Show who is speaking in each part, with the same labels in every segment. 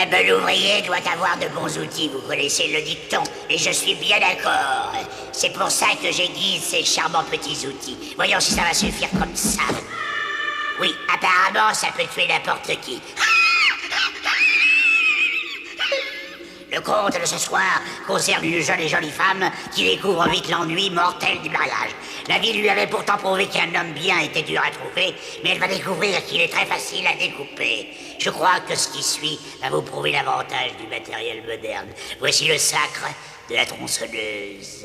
Speaker 1: bel ouvrier doit avoir de bons outils, vous connaissez le dicton, et je suis bien d'accord. C'est pour ça que j'aiguise ces charmants petits outils. Voyons si ça va suffire comme ça. Oui, apparemment, ça peut tuer n'importe qui. Le conte de ce soir concerne une jeune et jolie femme qui découvre vite l'ennui mortel du mariage. La vie lui avait pourtant prouvé qu'un homme bien était dur à trouver, mais elle va découvrir qu'il est très facile à découper. Je crois que ce qui suit va vous prouver l'avantage du matériel moderne. Voici le sacre de la tronçonneuse.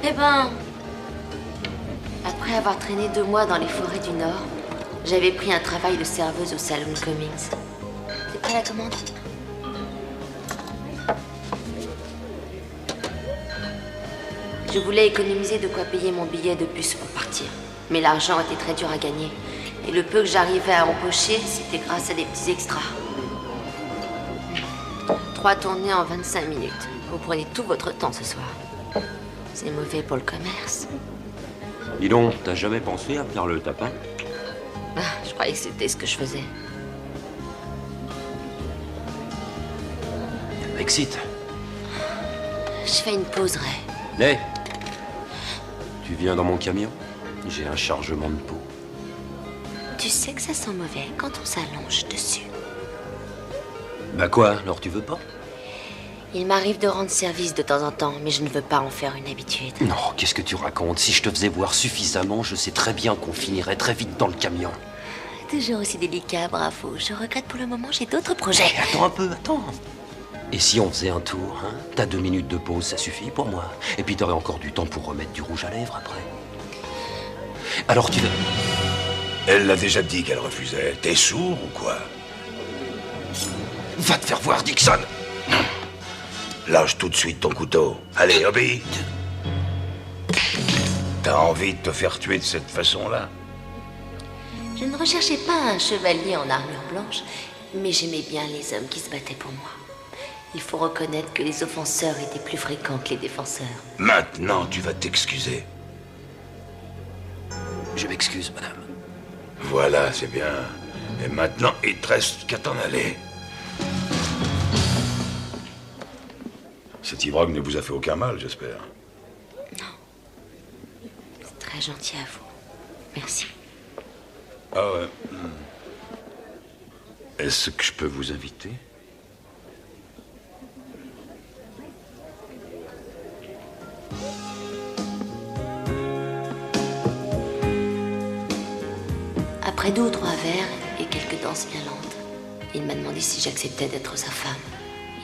Speaker 2: Eh ben, après avoir traîné 2 mois dans les forêts du Nord, j'avais pris un travail de serveuse au Saloon Cummings. T'es prêt à la commande? Je voulais économiser de quoi payer mon billet de bus pour partir. Mais l'argent était très dur à gagner. Et le peu que j'arrivais à empocher, c'était grâce à des petits extras. 3 tournées en 25 minutes. Vous prenez tout votre temps ce soir. C'est mauvais pour le commerce.
Speaker 3: Dis donc, t'as jamais pensé à faire le tapin?
Speaker 2: Ah, je croyais que c'était ce que je faisais.
Speaker 3: Excite.
Speaker 2: Je fais une pause, Ray.
Speaker 3: Lay, tu viens dans mon camion? J'ai un chargement de peau.
Speaker 2: Tu sais que ça sent mauvais quand on s'allonge dessus.
Speaker 3: Bah quoi, alors tu veux pas?
Speaker 2: Il m'arrive de rendre service de temps en temps, mais je ne veux pas en faire une habitude.
Speaker 3: Non, qu'est-ce que tu racontes? Si je te faisais voir suffisamment, je sais très bien qu'on finirait très vite dans le camion.
Speaker 2: Toujours aussi délicat, bravo. Je regrette pour le moment, j'ai d'autres projets.
Speaker 3: Hey, attends un peu, attends. Et si on faisait un tour, hein? T'as 2 minutes de pause, ça suffit pour moi. Et puis t'aurais encore du temps pour remettre du rouge à lèvres après. Alors tu veux...
Speaker 4: Elle l'a déjà dit qu'elle refusait. T'es sourd ou quoi?
Speaker 3: Va te faire voir, Dixon!
Speaker 4: Lâche tout de suite ton couteau. Allez, obéis. T'as envie de te faire tuer de cette façon-là?
Speaker 2: Je ne recherchais pas un chevalier en armure blanche, mais j'aimais bien les hommes qui se battaient pour moi. Il faut reconnaître que les offenseurs étaient plus fréquents que les défenseurs.
Speaker 4: Maintenant, tu vas t'excuser.
Speaker 3: Je m'excuse, madame.
Speaker 4: Voilà, c'est bien. Et maintenant, il te reste qu'à t'en aller. Cet ivrogne ne vous a fait aucun mal, j'espère.
Speaker 2: Non. C'est très gentil à vous. Merci.
Speaker 4: Ah ouais. Est-ce que je peux vous inviter?
Speaker 2: Après 2 ou 3 verres et quelques danses bien lentes, il m'a demandé si j'acceptais d'être sa femme.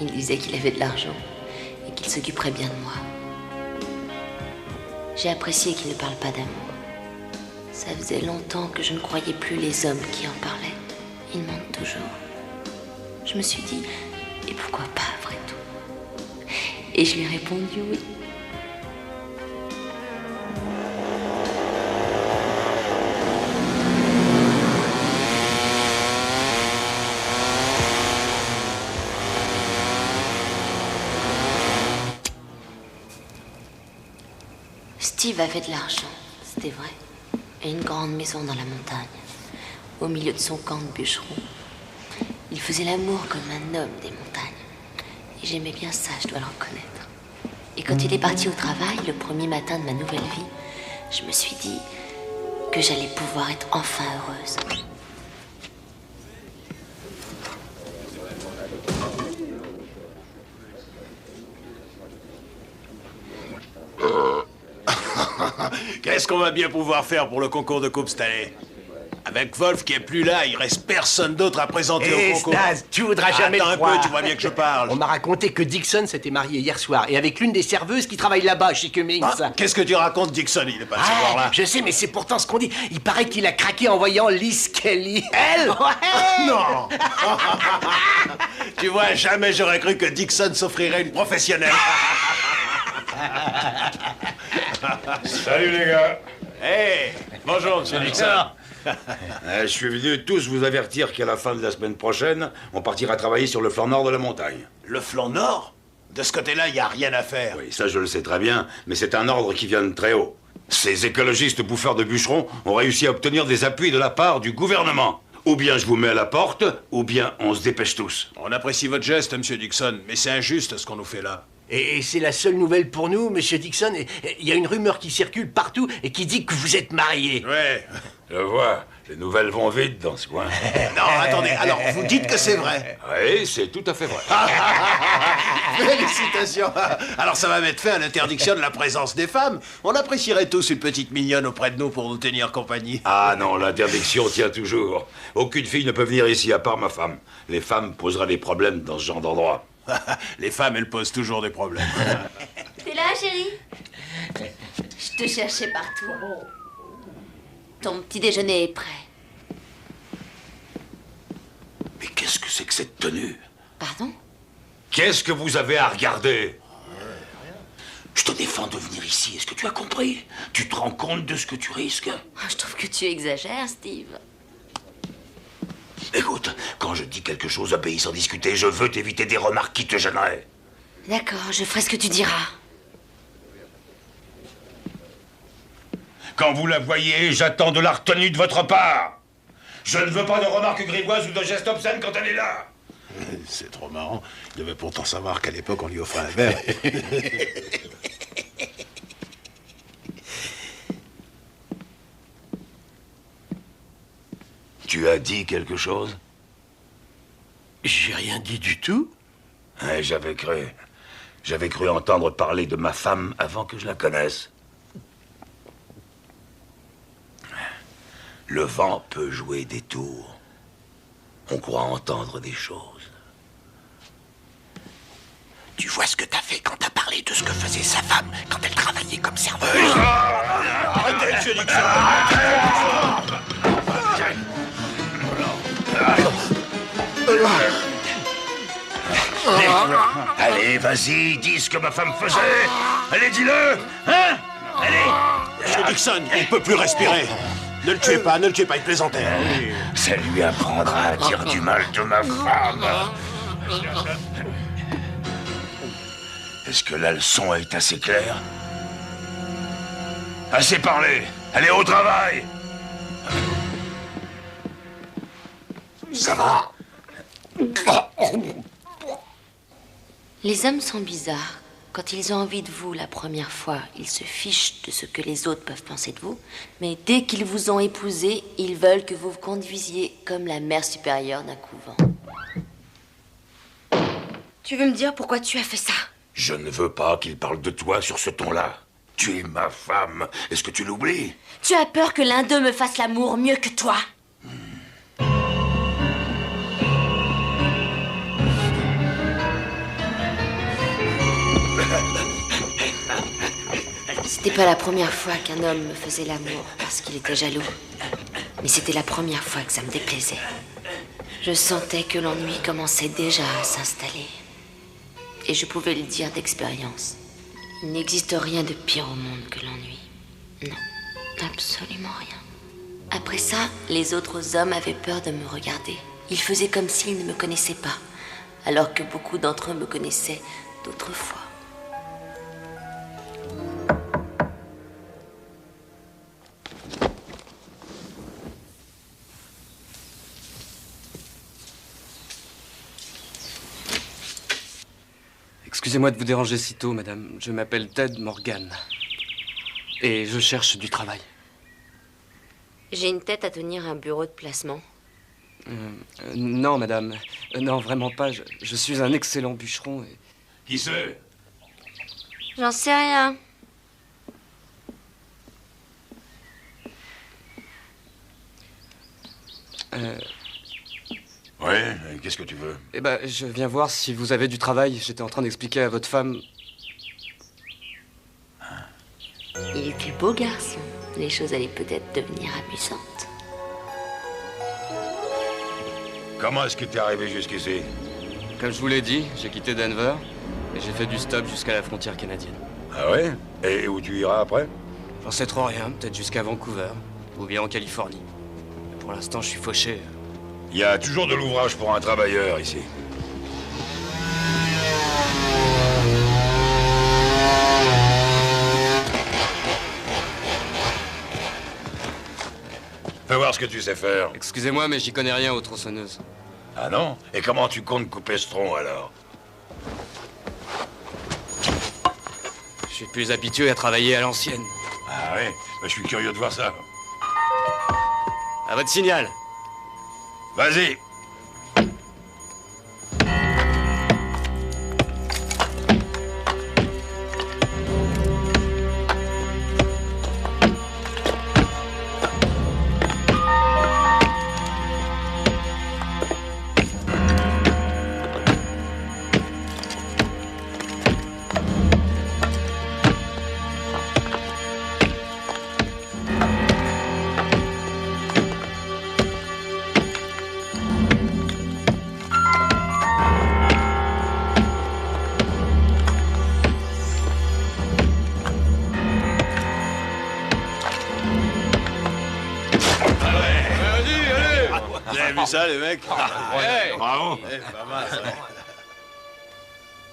Speaker 2: Il disait qu'il avait de l'argent et qu'il s'occuperait bien de moi. J'ai apprécié qu'il ne parle pas d'amour. Ça faisait longtemps que je ne croyais plus les hommes qui en parlaient. Ils mentent toujours. Je me suis dit, et pourquoi pas après tout? Et je lui ai répondu oui. Steve avait de l'argent, c'était vrai, et une grande maison dans la montagne, au milieu de son camp de bûcherons. Il faisait l'amour comme un homme des montagnes, et j'aimais bien ça, je dois le reconnaître. Et quand il est parti au travail, le premier matin de ma nouvelle vie, je me suis dit que j'allais pouvoir être enfin heureuse.
Speaker 5: Qu'est-ce qu'on va bien pouvoir faire pour le concours de coupe cette année? Avec Wolf qui est plus là, il reste personne d'autre à présenter au concours.
Speaker 6: Stas, tu voudras jamais
Speaker 5: Attends
Speaker 6: le
Speaker 5: un
Speaker 6: croire.
Speaker 5: peu, tu vois bien que je parle.
Speaker 6: On m'a raconté que Dixon s'était marié hier soir et avec l'une des serveuses qui travaille là-bas chez Cummings.
Speaker 5: Ah, qu'est-ce que tu racontes, Dixon? Il est pas de ce bord-là.
Speaker 6: Je sais, mais c'est pourtant ce qu'on dit. Il paraît qu'il a craqué en voyant Liz Kelly. Elle? Ouais.
Speaker 5: Non. Tu vois, jamais j'aurais cru que Dixon s'offrirait une professionnelle.
Speaker 4: Salut les gars.
Speaker 5: Hey, bonjour, monsieur Dixon.
Speaker 4: Je suis venu tous vous avertir qu'à la fin de la semaine prochaine, on partira travailler sur le flanc nord de la montagne.
Speaker 5: Le flanc nord? De ce côté-là, il n'y a rien à faire.
Speaker 4: Oui, ça je le sais très bien, mais c'est un ordre qui vient de très haut. Ces écologistes bouffeurs de bûcherons ont réussi à obtenir des appuis de la part du gouvernement. Ou bien je vous mets à la porte, ou bien on se dépêche tous.
Speaker 5: On apprécie votre geste, monsieur Dixon, mais c'est injuste ce qu'on nous fait là.
Speaker 6: Et c'est la seule nouvelle pour nous, monsieur Dixon. Il y a une rumeur qui circule partout et qui dit que vous êtes mariés.
Speaker 5: Ouais.
Speaker 4: Je vois, les nouvelles vont vite dans ce coin.
Speaker 5: Non, attendez, alors vous dites que c'est vrai.
Speaker 4: Oui, c'est tout à fait vrai.
Speaker 5: Félicitations. Alors ça va mettre fin à l'interdiction de la présence des femmes. On apprécierait tous une petite mignonne auprès de nous pour nous tenir compagnie.
Speaker 4: Ah non, l'interdiction tient toujours. Aucune fille ne peut venir ici, à part ma femme. Les femmes poseraient des problèmes dans ce genre d'endroit.
Speaker 5: Les femmes, elles posent toujours des problèmes.
Speaker 2: T'es là, chérie? Je te cherchais partout. Ton petit déjeuner est prêt.
Speaker 4: Mais qu'est-ce que c'est que cette tenue?
Speaker 2: Pardon?
Speaker 4: Qu'est-ce que vous avez à regarder? Je te défends de venir ici, est-ce que tu as compris? Tu te rends compte de ce que tu risques?
Speaker 2: Je trouve que tu exagères, Steve.
Speaker 4: Écoute, quand je dis quelque chose, obéis sans discuter, je veux t'éviter des remarques qui te gêneraient.
Speaker 2: D'accord, je ferai ce que tu diras.
Speaker 4: Quand vous la voyez, j'attends de la retenue de votre part. Je ne veux pas de remarques grivoises ou de gestes obscènes quand elle est là.
Speaker 5: C'est trop marrant. Il devait pourtant savoir qu'à l'époque, on lui offrait un verre.
Speaker 4: Tu as dit quelque chose?
Speaker 6: J'ai rien dit du tout.
Speaker 4: Ouais, j'avais cru. J'avais cru entendre parler de ma femme avant que je la connaisse. Le vent peut jouer des tours. On croit entendre des choses.
Speaker 6: Tu vois ce que t'as fait quand t'as parlé de ce que faisait sa femme quand elle travaillait comme serveuse?
Speaker 5: Arrêtez, monsieur Dixon.
Speaker 4: Allez, vas-y, dis ce que ma femme faisait. Allez, dis-le. Hein? Allez.
Speaker 5: Monsieur Dixon, il peut plus respirer. Ne le tuez pas, il plaisantait.
Speaker 4: Ça lui apprendra à dire du mal de ma femme. Est-ce que la leçon est assez claire? Assez parlé. Allez au travail. Ça va?
Speaker 2: Les hommes sont bizarres. Quand ils ont envie de vous la première fois, ils se fichent de ce que les autres peuvent penser de vous. Mais dès qu'ils vous ont épousé, ils veulent que vous vous conduisiez comme la mère supérieure d'un couvent. Tu veux me dire pourquoi tu as fait ça?
Speaker 4: Je ne veux pas qu'il parle de toi sur ce ton-là. Tu es ma femme. Est-ce que tu l'oublies?
Speaker 2: Tu as peur que l'un d'eux me fasse l'amour mieux que toi? C'était pas la première fois qu'un homme me faisait l'amour parce qu'il était jaloux. Mais c'était la première fois que ça me déplaisait. Je sentais que l'ennui commençait déjà à s'installer. Et je pouvais le dire d'expérience. Il n'existe rien de pire au monde que l'ennui. Non, absolument rien. Après ça, les autres hommes avaient peur de me regarder. Ils faisaient comme s'ils ne me connaissaient pas, alors que beaucoup d'entre eux me connaissaient d'autrefois.
Speaker 7: Excusez-moi de vous déranger si tôt, madame. Je m'appelle Ted Morgan. Et je cherche du travail.
Speaker 2: J'ai une tête à tenir un bureau de placement.
Speaker 7: Non, madame. Non, vraiment pas. Je suis un excellent bûcheron. Et...
Speaker 4: Qui c'est?
Speaker 2: J'en sais rien.
Speaker 4: Ouais, qu'est-ce que tu veux?
Speaker 7: Eh ben, je viens voir si vous avez du travail. J'étais en train d'expliquer à votre femme...
Speaker 2: Il était beau garçon. Les choses allaient peut-être devenir amusantes.
Speaker 4: Comment est-ce que t'es arrivé jusqu'ici?
Speaker 7: Comme je vous l'ai dit, j'ai quitté Denver et j'ai fait du stop jusqu'à la frontière canadienne.
Speaker 4: Ah ouais? Et où tu iras après?
Speaker 7: J'en sais trop rien, peut-être jusqu'à Vancouver, ou bien en Californie. Mais pour l'instant, je suis fauché.
Speaker 4: Il y a toujours de l'ouvrage pour un travailleur ici. Fais voir ce que tu sais faire.
Speaker 7: Excusez-moi, mais j'y connais rien aux tronçonneuses.
Speaker 4: Ah non? Et comment tu comptes couper ce tronc, alors?
Speaker 7: Je suis plus habitué à travailler à l'ancienne.
Speaker 4: Ah oui? Je suis curieux de voir ça.
Speaker 7: À votre signal.
Speaker 4: Vas-y.
Speaker 5: Vous avez vu ça, les mecs?
Speaker 4: Bravo.
Speaker 5: Pas mal, ça.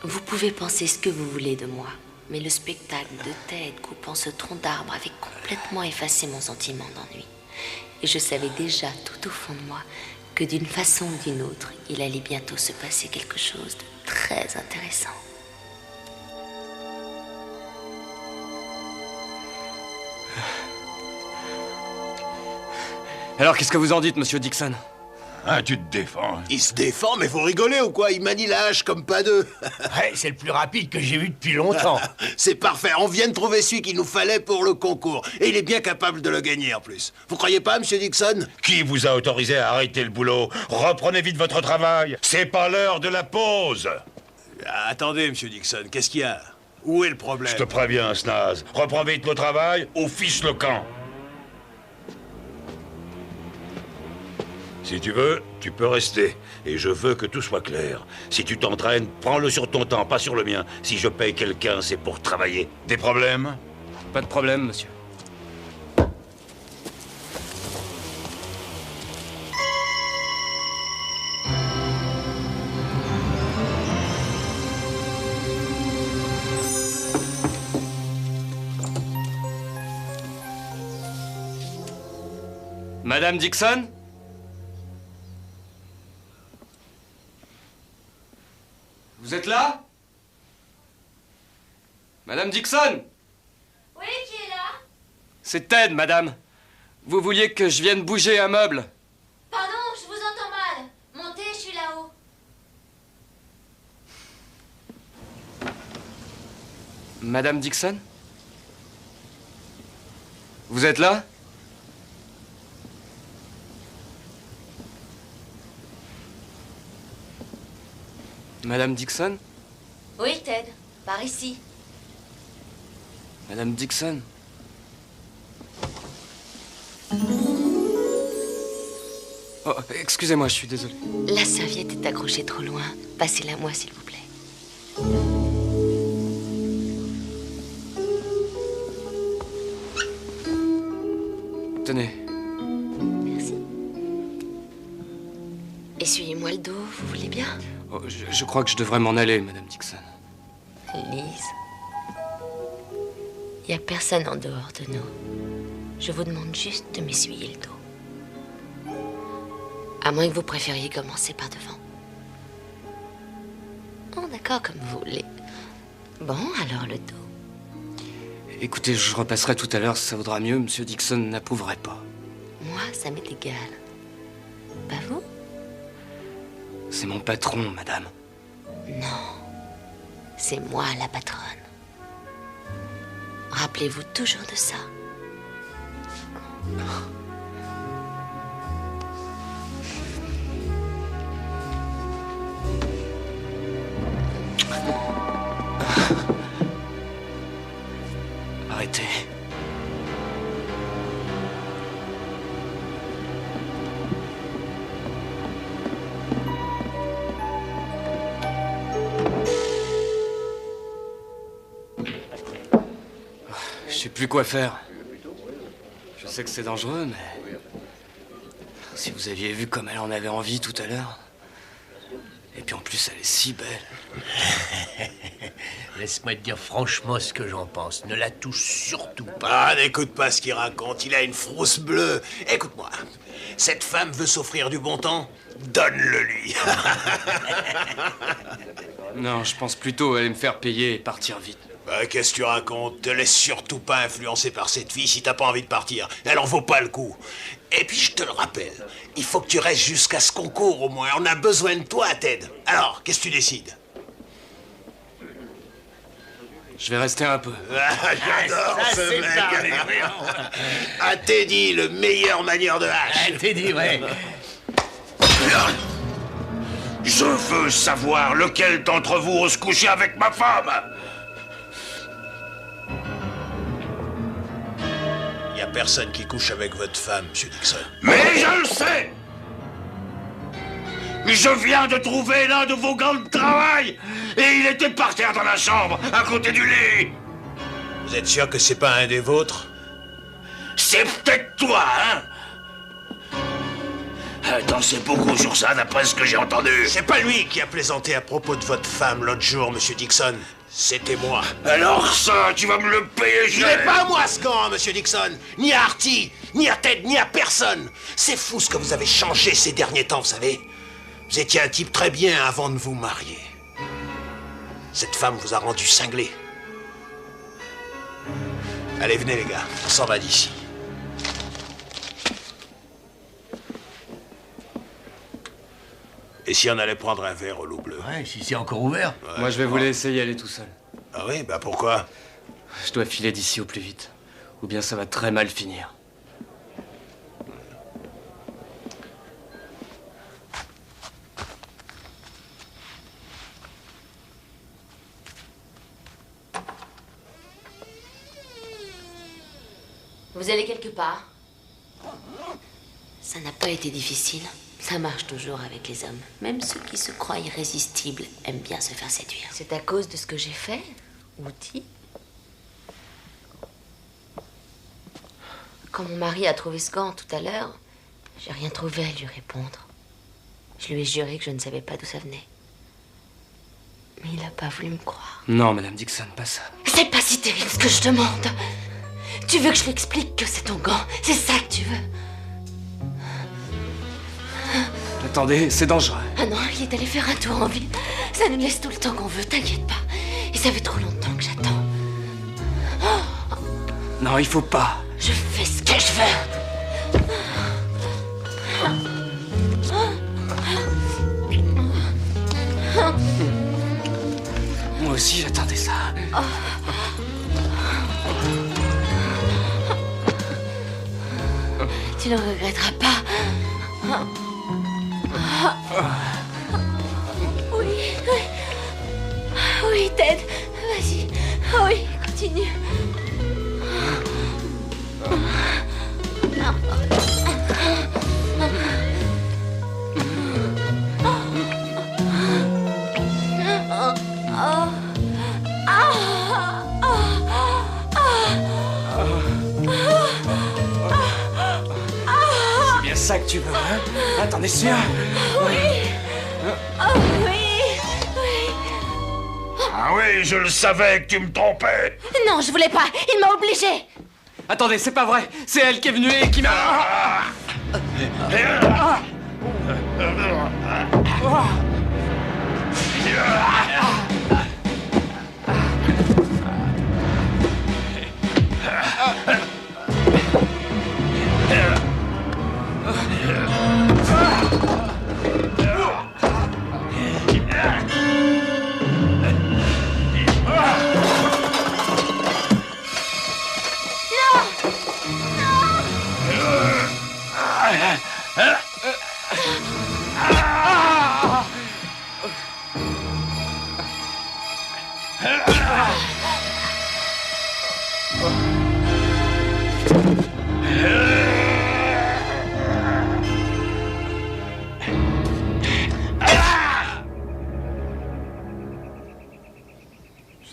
Speaker 2: Vous pouvez penser ce que vous voulez de moi, mais le spectacle de Ted coupant ce tronc d'arbre avait complètement effacé mon sentiment d'ennui. Et je savais déjà, tout au fond de moi, que d'une façon ou d'une autre, il allait bientôt se passer quelque chose de très intéressant.
Speaker 7: Alors, qu'est-ce que vous en dites, monsieur Dixon?
Speaker 4: Ah, tu te défends.
Speaker 5: Il se défend, mais vous rigolez ou quoi? Il manie la hache comme pas deux.
Speaker 6: Ouais, c'est le plus rapide que j'ai vu depuis longtemps.
Speaker 5: C'est parfait, on vient de trouver celui qu'il nous fallait pour le concours. Et il est bien capable de le gagner en plus. Vous croyez pas, monsieur Dixon?
Speaker 4: Qui vous a autorisé à arrêter le boulot? Reprenez vite votre travail. C'est pas l'heure de la pause.
Speaker 5: Attendez, monsieur Dixon, qu'est-ce qu'il y a? Où est le problème?
Speaker 4: Je te préviens, Snaz. Reprends vite le travail ou fiche le camp. Si tu veux, tu peux rester. Et je veux que tout soit clair. Si tu t'entraînes, prends-le sur ton temps, pas sur le mien. Si je paye quelqu'un, c'est pour travailler. Des problèmes?
Speaker 7: Pas de problème, monsieur. Madame Dixon? Vous êtes là? Madame Dixon?
Speaker 2: Oui, qui est là?
Speaker 7: C'est Ted, madame. Vous vouliez que je vienne bouger un meuble?
Speaker 2: Pardon, je vous entends mal. Montez, je suis là-haut.
Speaker 7: Madame Dixon? Vous êtes là? Madame Dixon?
Speaker 2: Oui, Ted, par ici.
Speaker 7: Madame Dixon? Oh, excusez-moi, je suis désolé.
Speaker 2: La serviette est accrochée trop loin. Passez-la moi, s'il vous plaît.
Speaker 7: Tenez.
Speaker 2: Merci. Essuyez-moi le dos, vous voulez bien?
Speaker 7: Oh, je crois que je devrais m'en aller, Madame Dixon.
Speaker 2: Lise, il n'y a personne en dehors de nous. Je vous demande juste de m'essuyer le dos. À moins que vous préfériez commencer par devant. Oh, d'accord, comme vous voulez. Bon, alors le dos.
Speaker 7: Écoutez, je repasserai tout à l'heure, ça vaudra mieux. Monsieur Dixon n'approuverait pas.
Speaker 2: Moi, ça m'est égal. Pas vous?
Speaker 7: C'est mon patron, madame.
Speaker 2: Non, c'est moi la patronne. Rappelez-vous toujours de ça.
Speaker 7: Arrêtez. Je sais plus quoi faire. sais que c'est dangereux, mais... Si vous aviez vu comme elle en avait envie tout à l'heure... Et puis en plus, elle est si belle.
Speaker 6: Laisse-moi te dire franchement ce que j'en pense. Ne la touche surtout pas.
Speaker 5: Ah, n'écoute pas ce qu'il raconte, il a une frousse bleue. Écoute-moi, cette femme veut s'offrir du bon temps, donne-le lui.
Speaker 7: Non, je pense plutôt aller me faire payer et partir vite.
Speaker 5: Qu'est-ce que tu racontes? Te laisse surtout pas influencer par cette fille si t'as pas envie de partir. Elle en vaut pas le coup. Et puis je te le rappelle, il faut que tu restes jusqu'à ce concours au moins. On a besoin de toi, Ted. Alors, qu'est-ce que tu décides?
Speaker 7: Je vais rester un peu.
Speaker 5: Ah, j'adore
Speaker 6: Ça,
Speaker 5: ce
Speaker 6: c'est
Speaker 5: mec.
Speaker 6: parlé,
Speaker 5: Ah, Teddy, le meilleur manieur de hache.
Speaker 6: T'es dit, ouais.
Speaker 4: Je veux savoir lequel d'entre vous ose coucher avec ma femme.
Speaker 5: Il y a personne qui couche avec votre femme, Monsieur Dixon.
Speaker 4: Mais je le sais. Je viens de trouver l'un de vos gants de travail et il était par terre dans la chambre, à côté du lit.
Speaker 5: Vous êtes sûr que c'est pas un des vôtres?
Speaker 4: C'est peut-être toi, hein? T'en sais beaucoup sur ça, d'après ce que j'ai entendu.
Speaker 5: C'est pas lui qui a plaisanté à propos de votre femme l'autre jour, Monsieur Dixon. C'était moi.
Speaker 4: Alors ça, tu vas me le payer
Speaker 5: Il
Speaker 4: cher.
Speaker 5: n'est pas à moi ce gant, Monsieur Dixon. Ni à Artie, ni à Ted, ni à personne. C'est fou ce que vous avez changé ces derniers temps, vous savez. Vous étiez un type très bien avant de vous marier. Cette femme vous a rendu cinglé. Allez, venez les gars, on s'en va d'ici. Et si on allait prendre un verre au loup bleu?
Speaker 6: Ouais, si c'est encore ouvert.
Speaker 7: Moi, je vais vous laisser y aller tout seul.
Speaker 5: Ah oui, bah pourquoi?
Speaker 7: Je dois filer d'ici au plus vite. Ou bien ça va très mal finir.
Speaker 2: Vous allez quelque part? Ça n'a pas été difficile. Ça marche toujours avec les hommes. Même ceux qui se croient irrésistibles aiment bien se faire séduire. C'est à cause de ce que j'ai fait ou dit? Quand mon mari a trouvé ce gant tout à l'heure, j'ai rien trouvé à lui répondre. Je lui ai juré que je ne savais pas d'où ça venait. Mais il n'a pas voulu me croire.
Speaker 7: Non, Madame Dixon, pas ça.
Speaker 2: C'est pas si terrible ce que je demande. Tu veux que je lui explique que c'est ton gant? C'est ça que tu veux?
Speaker 7: Attendez, c'est dangereux.
Speaker 2: Ah non, il est allé faire un tour en ville. Ça nous laisse tout le temps qu'on veut, t'inquiète pas. Et ça fait trop longtemps que j'attends.
Speaker 7: Non, il faut pas.
Speaker 2: Je fais ce que je veux.
Speaker 7: Moi aussi, j'attendais ça.
Speaker 2: Tu ne regretteras pas. Oui, oui. Oui, Ted, vas-y. Oui, continue.
Speaker 7: C'est bien ça que tu veux, hein? Ah, t'en es sûr?
Speaker 2: Oui. Oh, oui. Oui.
Speaker 4: Ah oui, je le savais que tu me trompais.
Speaker 2: Non, je voulais pas. Il m'a obligée.
Speaker 7: Attendez, c'est pas vrai. C'est elle qui est venue et qui m'a...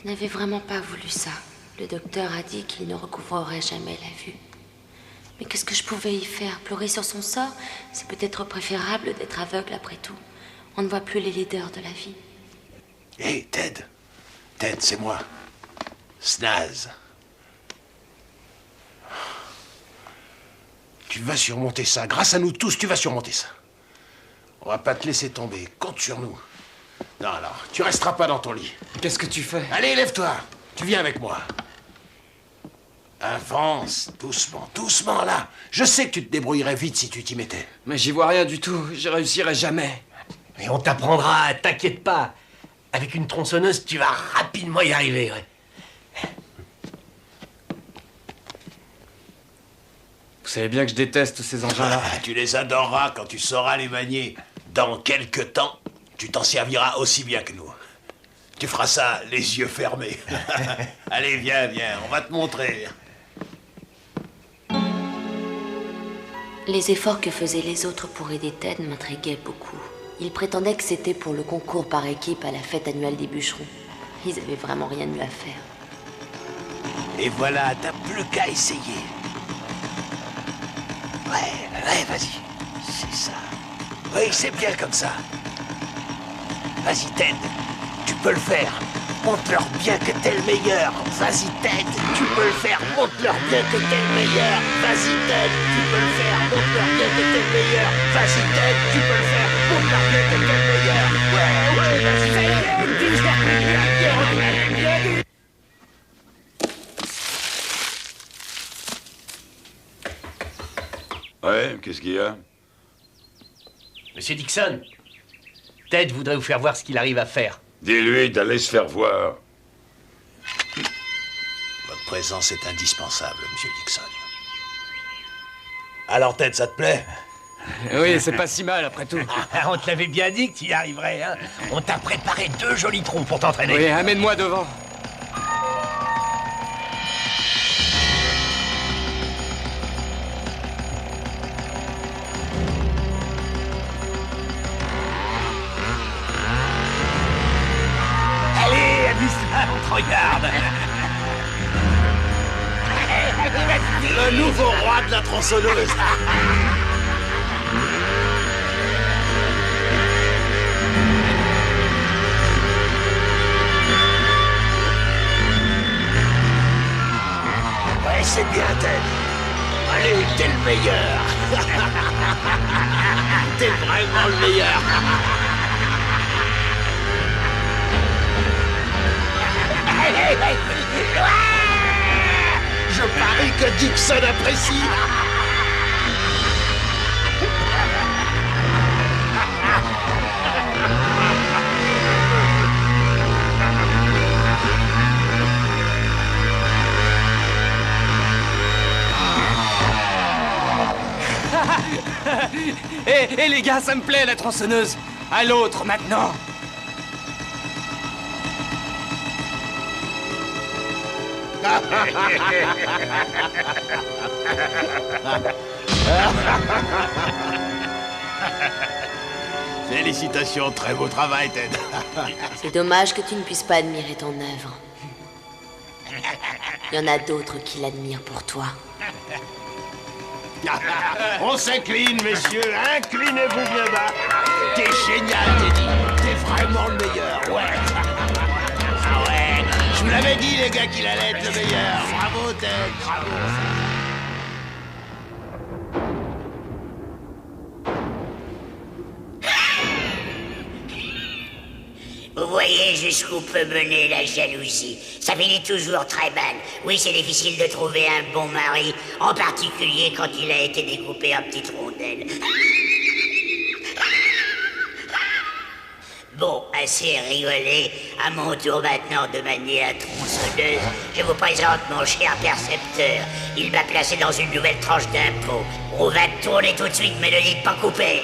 Speaker 2: Je n'avais vraiment pas voulu ça. Le docteur a dit qu'il ne recouvrerait jamais la vue. Mais qu'est-ce que je pouvais y faire? Pleurer sur son sort? C'est peut-être préférable d'être aveugle après tout. On ne voit plus les leaders de la vie.
Speaker 5: Hé, Ted. Ted, c'est moi. Snaz. Tu vas surmonter ça. Grâce à nous tous, tu vas surmonter ça. On va pas te laisser tomber. Compte sur nous. Non, alors, tu resteras pas dans ton lit.
Speaker 7: Qu'est-ce que tu fais?
Speaker 5: Allez, lève-toi. Tu viens avec moi. Avance, doucement, doucement, là. Je sais que tu te débrouillerais vite si tu t'y mettais.
Speaker 7: Mais j'y vois rien du tout. Je réussirai jamais.
Speaker 6: Et on t'apprendra, t'inquiète pas. Avec une tronçonneuse, tu vas rapidement y arriver, ouais.
Speaker 7: Vous savez bien que je déteste ces engins-là.
Speaker 5: Ah, tu les adoreras quand tu sauras les manier. Dans quelques temps, tu t'en serviras aussi bien que nous. Tu feras ça les yeux fermés. Allez, viens, viens, on va te montrer.
Speaker 2: Les efforts que faisaient les autres pour aider Ted m'intriguaient beaucoup. Ils prétendaient que c'était pour le concours par équipe à la fête annuelle des bûcherons. Ils avaient vraiment rien de mieux à faire.
Speaker 5: Et voilà, t'as plus qu'à essayer. Ouais, vas-y. C'est ça. Oui, c'est bien comme ça. Vas-y, Ted. Tu peux le faire. Montre-leur bien que t'es le meilleur. Vas-y, Ted. Tu peux le faire. Montre-leur bien que t'es le meilleur. Vas-y, Ted. Tu peux le faire. Montre-leur bien que t'es le meilleur. Vas-y, Ted. Tu peux le faire. Montre-leur bien que t'es le meilleur. Ouais, vas-y.
Speaker 4: Ouais, qu'est-ce qu'il y a?
Speaker 6: Monsieur Dixon, Ted voudrait vous faire voir ce qu'il arrive à faire.
Speaker 4: Dis-lui d'aller se faire voir.
Speaker 5: Votre présence est indispensable, monsieur Dixon. Alors, Ted, ça te plaît?
Speaker 7: Oui, c'est pas si mal après tout.
Speaker 6: On te l'avait bien dit que tu y arriverais, hein. On t'a préparé 2 jolis troncs pour t'entraîner.
Speaker 7: Oui, amène-moi devant.
Speaker 6: Allez, amuse-toi, on te regarde.
Speaker 5: Le nouveau roi de la tronçonneuse. Ouais, c'est bien, Ted. Allez, t'es le meilleur. T'es vraiment le meilleur. Je parie que Dixon apprécie.
Speaker 7: Hé, les gars, ça me plaît la tronçonneuse. À l'autre maintenant.
Speaker 5: Félicitations, très beau travail, Ted.
Speaker 2: C'est dommage que tu ne puisses pas admirer ton œuvre. Il y en a d'autres qui l'admirent pour toi.
Speaker 5: On s'incline, messieurs. Inclinez-vous bien bas. T'es génial, Teddy. T'es vraiment le meilleur. Ouais. Ah ouais. Je vous l'avais dit, les gars, qu'il allait être le meilleur. Bravo, Ted. Bravo.
Speaker 1: Vous voyez jusqu'où peut mener la jalousie. Ça finit toujours très mal. Oui, c'est difficile de trouver un bon mari, en particulier quand il a été découpé en petites rondelles. Bon, assez rigolé. À mon tour maintenant de manier la tronçonneuse, je vous présente mon cher percepteur. Il m'a placé dans une nouvelle tranche d'impôt. On va tourner tout de suite, mais ne dites pas couper.